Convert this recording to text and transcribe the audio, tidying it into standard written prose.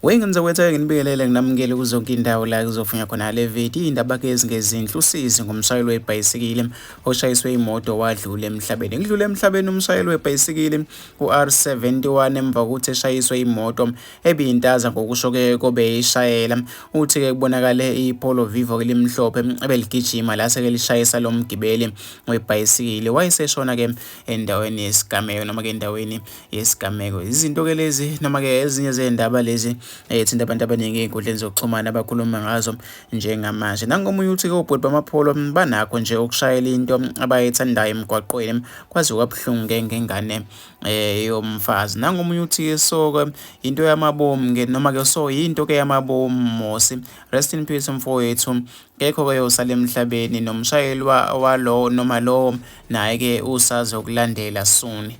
Wengenza wethu nginibingelele nginamukele kuzonke indawo la kuzofunywa khona le video indaba ke ezingezinhle usizi ngumshayeli webhayisikili oshayiswe imoto wadlula emhlabeni. Ngidlule emhlabeni umshayeli webhayisikili uR71 emva kokuthi eshayiswe imoto ebiyintaza ngokusho ke kobe ishayela. Uthi ke kubonakale iPolo Vivo elimhlophe ebeligijima la seke lishayisa lo mgibeli webhayisikili wayeseshona ke endaweni yesigameko noma ke endaweni yesigameko. Izinto ke lezi noma ke ezinye zendaba lezi thinta abantu abaningi ey'nkundleni zokuxhumana abakhuluma ngazo njengamanje. Nangomunye uthi ke obhuti bamapholo banakho nje ukushayela into abayithandayo emgwaqweni kwazi kwabuhlungu ngengane yomfazi. Nangomunye uthi so ke into yamabomu ke noma ke so into ke yamabomu Mosi, rest in peace mfowethu, kekho ke yosala emhlabeni nomshayeli walo noma lo naye ke usazokulandela soon.